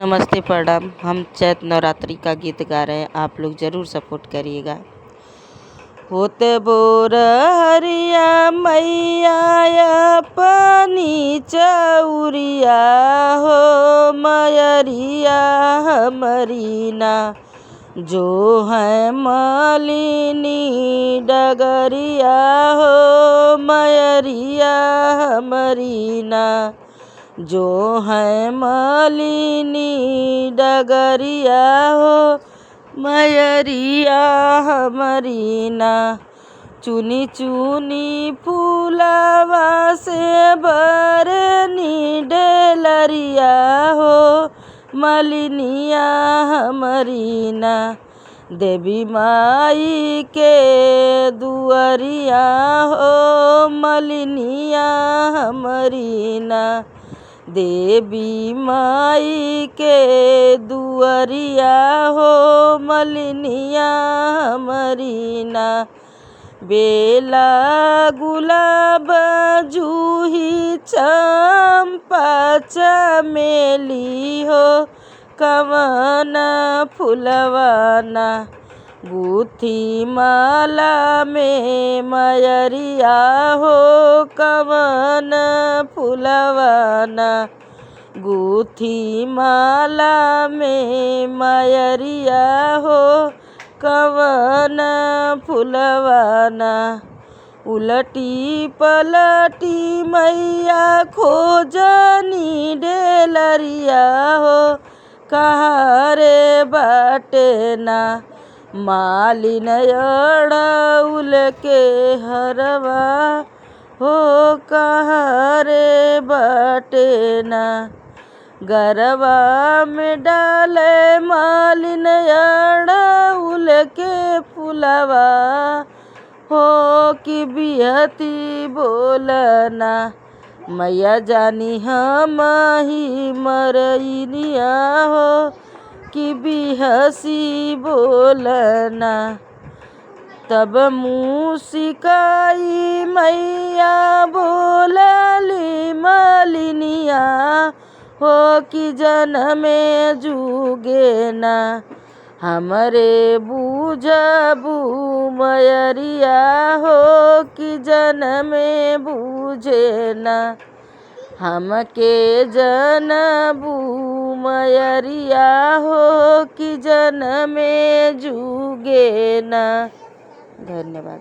नमस्ते प्रणाम। हम चैत नवरात्रि का गीत गा रहे हैं, आप लोग ज़रूर सपोर्ट करिएगा। होते बोर हरिया मैया अपनी चौरिया हो मयरिया हमारी ना, जो है मालिनी डगरिया हो मयरिया हमारी ना, जो है मालिनी डगरिया हो मयरिया हमारी ना। चुनी चुनी फूलवा से बरनी डेलरिया हो मलिनिया हमारी ना। देवी माई के दुआरिया हो मलिनिया हमारी ना। देवी माई के दुआरिया हो मलिनिया हमारी ना। बेला गुलाब जूही चंपा चमेली हो कवन फुलवाना। गुथी माला में मयरिया हो कवन फुलवाना। गुथी माला में मयरिया हो कवन फुलवाना। उलटी पलटी मैया खोजनी डेलरिया हो कहाँ रे बाटे ना। मालिन अड़उल के हरवा हो कहाँ रे बाटे ना। गरबा में डाले मालिन अड़उल के फुलवा हो कि बिहती बोलना। मैया जानी हम ही मरइनिया हो कि बिहसी बोलना। तब मूसिकाई मैया बोलली मलिनिया हो कि जनमे जुगे ना। हमरे बूझबू मयरिया हो कि जनमे बूझे ना। हमके जनबू मयरिया हो कि जनमे जुगे ना। धन्यवाद।